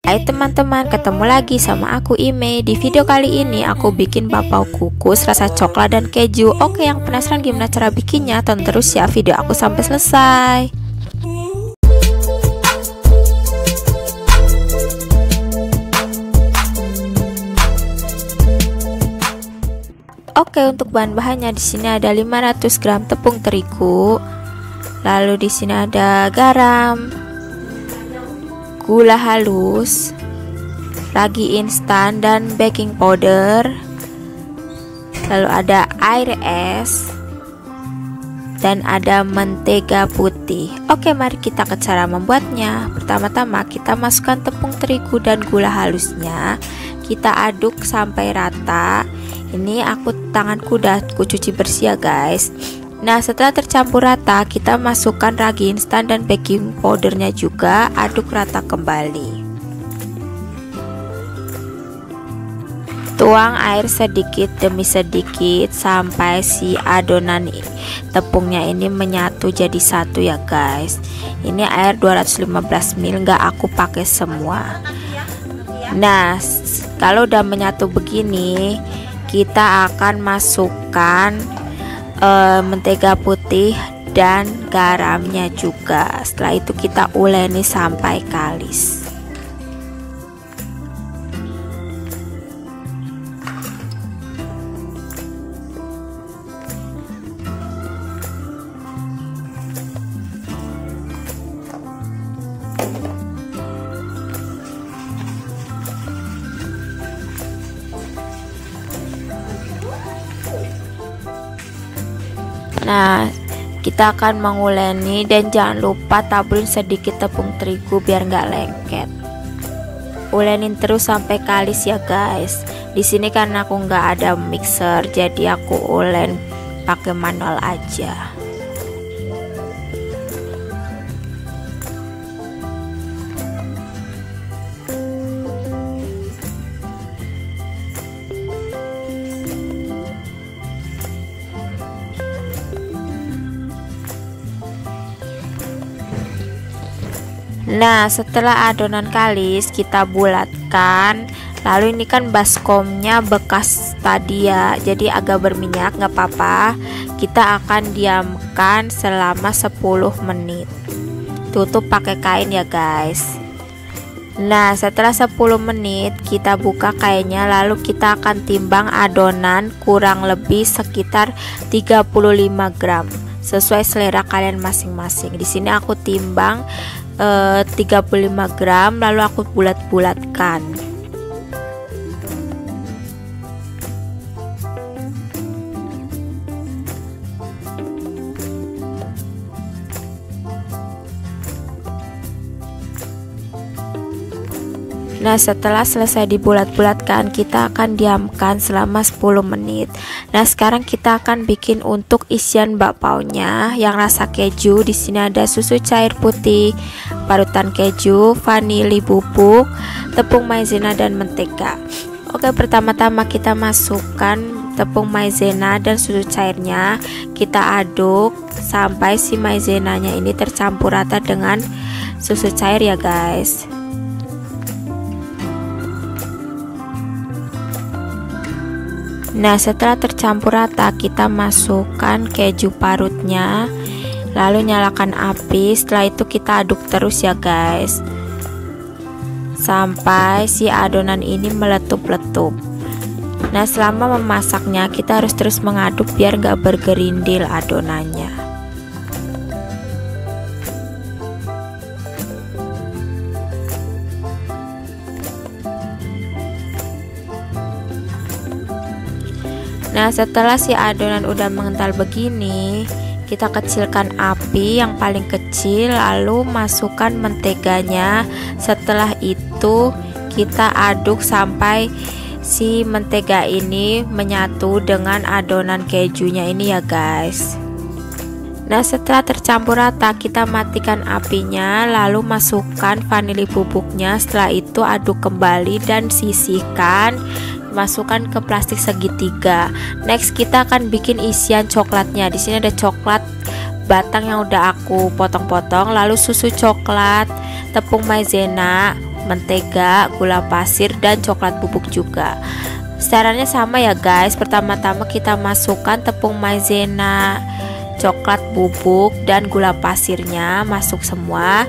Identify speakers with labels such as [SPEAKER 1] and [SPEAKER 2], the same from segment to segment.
[SPEAKER 1] Hai teman-teman, ketemu lagi sama aku Ime. Di video kali ini aku bikin bakpao kukus rasa coklat dan keju. Oke, yang penasaran gimana cara bikinnya? Tonton terus ya video aku sampai selesai. Oke, untuk bahan-bahannya di sini ada 500 gram tepung terigu. Lalu di sini ada garam, gula halus, ragi instan dan baking powder. Lalu ada air es dan ada mentega putih. Oke, mari kita ke cara membuatnya. Pertama-tama kita masukkan tepung terigu dan gula halusnya. Kita aduk sampai rata. Ini tanganku udah aku cuci bersih ya guys. Nah, setelah tercampur rata, kita masukkan ragi instan dan baking powdernya juga, aduk rata kembali. Tuang air sedikit demi sedikit sampai si adonan tepungnya ini menyatu jadi satu ya guys. Ini air 215 ml, nggak aku pakai semua. Nah, kalau udah menyatu begini, kita akan masukkan mentega putih dan garamnya juga. Setelah itu kita uleni sampai kalis. Nah, kita akan menguleni dan jangan lupa taburin sedikit tepung terigu biar nggak lengket. Ulenin terus sampai kalis ya guys. Di sini karena aku nggak ada mixer, jadi aku ulen pakai manual aja. Nah, setelah adonan kalis kita bulatkan. Lalu ini kan baskomnya bekas tadi ya, jadi agak berminyak, nggak apa-apa. Kita akan diamkan selama 10 menit. Tutup pakai kain ya guys. Nah, setelah 10 menit kita buka kainnya, lalu kita akan timbang adonan kurang lebih sekitar 35 gram sesuai selera kalian masing-masing. Di sini aku timbang 35 gram, lalu aku bulat-bulatkan. Nah, setelah selesai dibulat-bulatkan, kita akan diamkan selama 10 menit. Nah, sekarang kita akan bikin untuk isian bakpaonya yang rasa keju. Di sini ada susu cair putih, parutan keju, vanili bubuk, tepung maizena dan mentega. Oke, pertama-tama kita masukkan tepung maizena dan susu cairnya. Kita aduk sampai si maizenanya ini tercampur rata dengan susu cair ya guys. Nah, setelah tercampur rata, kita masukkan keju parutnya, lalu nyalakan api. Setelah itu kita aduk terus ya guys, sampai si adonan ini meletup-letup. Nah, selama memasaknya kita harus terus mengaduk biar nggak bergerindil adonannya. Nah, setelah si adonan udah mengental begini, kita kecilkan api yang paling kecil, lalu masukkan menteganya. Setelah itu kita aduk sampai si mentega ini menyatu dengan adonan kejunya ini ya guys. Nah, setelah tercampur rata, kita matikan apinya, lalu masukkan vanili bubuknya. Setelah itu aduk kembali dan sisihkan. Masukkan ke plastik segitiga. Next, kita akan bikin isian coklatnya. Di sini ada coklat batang yang udah aku potong-potong, lalu susu coklat, tepung maizena, mentega, gula pasir, dan coklat bubuk juga. Caranya sama ya guys. Pertama-tama kita masukkan tepung maizena, coklat bubuk, dan gula pasirnya masuk semua.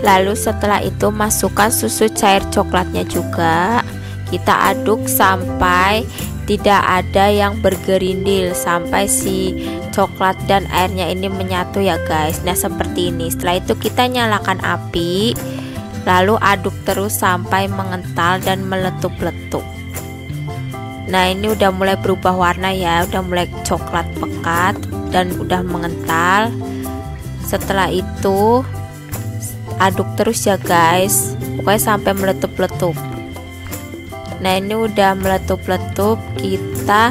[SPEAKER 1] Lalu setelah itu masukkan susu cair coklatnya juga. Kita aduk sampai tidak ada yang bergerindil, sampai si coklat dan airnya ini menyatu ya guys. Nah seperti ini. Setelah itu kita nyalakan api, lalu aduk terus sampai mengental dan meletup-letup. Nah ini udah mulai berubah warna ya, udah mulai coklat pekat dan udah mengental. Setelah itu aduk terus ya guys, pokoknya sampai meletup-letup. Nah ini udah meletup-letup, kita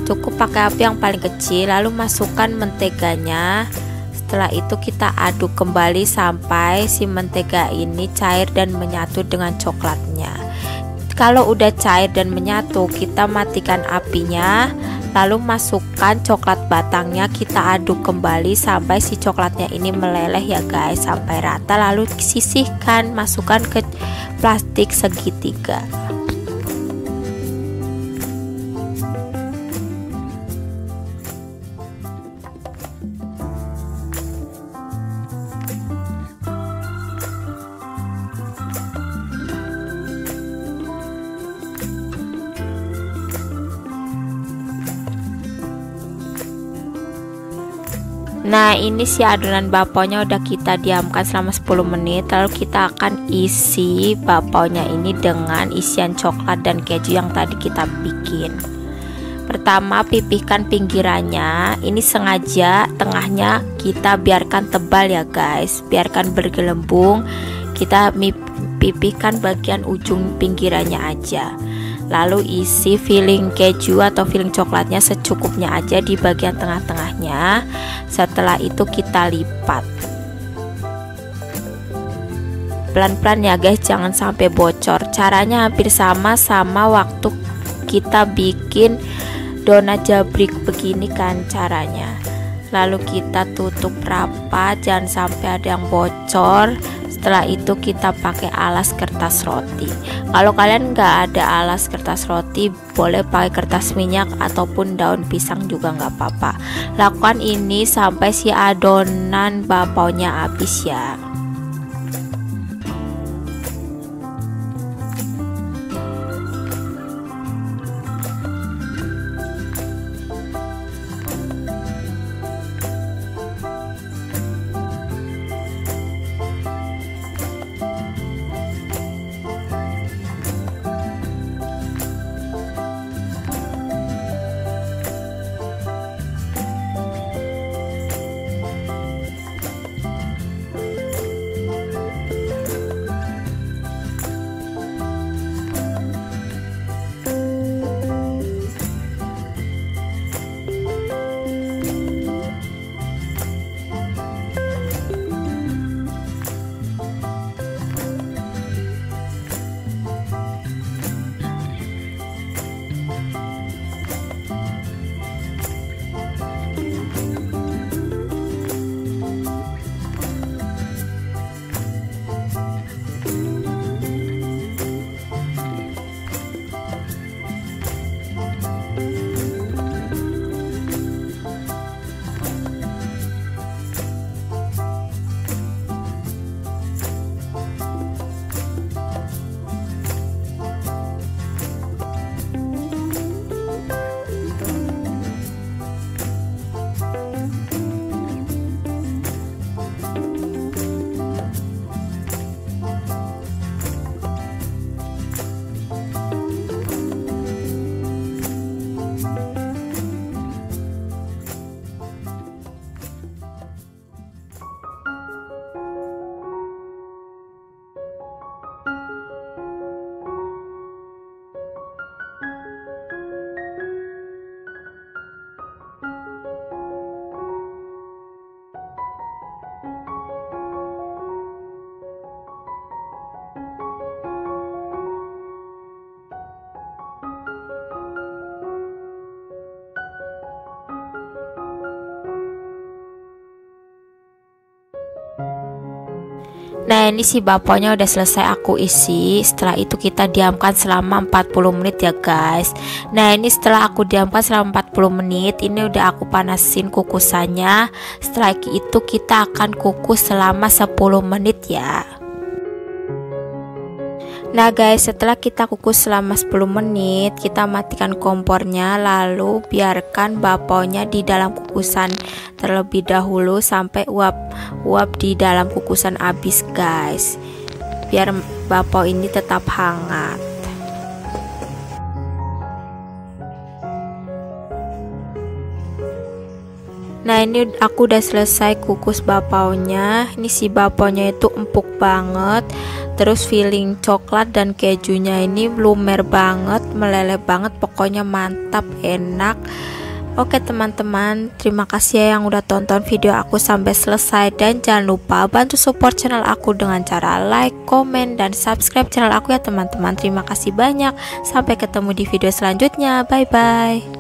[SPEAKER 1] cukup pakai api yang paling kecil, lalu masukkan menteganya. Setelah itu kita aduk kembali sampai si mentega ini cair dan menyatu dengan coklatnya. Kalau udah cair dan menyatu, kita matikan apinya, lalu masukkan coklat batangnya, kita aduk kembali sampai si coklatnya ini meleleh ya guys, sampai rata, lalu sisihkan, masukkan ke plastik segitiga. Nah ini si adonan bakpaonya udah kita diamkan selama 10 menit. Lalu kita akan isi bakpaonya ini dengan isian coklat dan keju yang tadi kita bikin. Pertama pipihkan pinggirannya. Ini sengaja tengahnya kita biarkan tebal ya guys, biarkan bergelembung. Kita pipihkan bagian ujung pinggirannya aja. Lalu isi filling keju atau filling coklatnya secukupnya aja di bagian tengah-tengahnya. Setelah itu kita lipat pelan-pelan ya guys, jangan sampai bocor. Caranya hampir sama waktu kita bikin donat jabrik begini kan caranya. Lalu kita tutup rapat, jangan sampai ada yang bocor. Setelah itu kita pakai alas kertas roti. Kalau kalian nggak ada alas kertas roti, boleh pakai kertas minyak ataupun daun pisang juga nggak apa-apa. Lakukan ini sampai si adonan bakpaonya habis ya. Nah, ini si bakponya udah selesai aku isi. Setelah itu kita diamkan selama 40 menit ya guys. Nah, ini setelah aku diamkan selama 40 menit, ini udah aku panasin kukusannya. Setelah itu kita akan kukus selama 10 menit ya. Nah guys, setelah kita kukus selama 10 menit, kita matikan kompornya, lalu biarkan bakponya di dalam kukusan terlebih dahulu sampai uap di dalam kukusan habis guys, biar bakpao ini tetap hangat. Nah, ini aku udah selesai kukus bakpaonya. Ini si bakpaonya itu empuk banget, terus feeling coklat dan kejunya ini lumer banget, meleleh banget, pokoknya mantap, enak. Oke teman-teman, terima kasih ya yang udah tonton video aku sampai selesai, dan jangan lupa bantu support channel aku dengan cara like, komen, dan subscribe channel aku ya teman-teman. Terima kasih banyak, sampai ketemu di video selanjutnya, bye bye.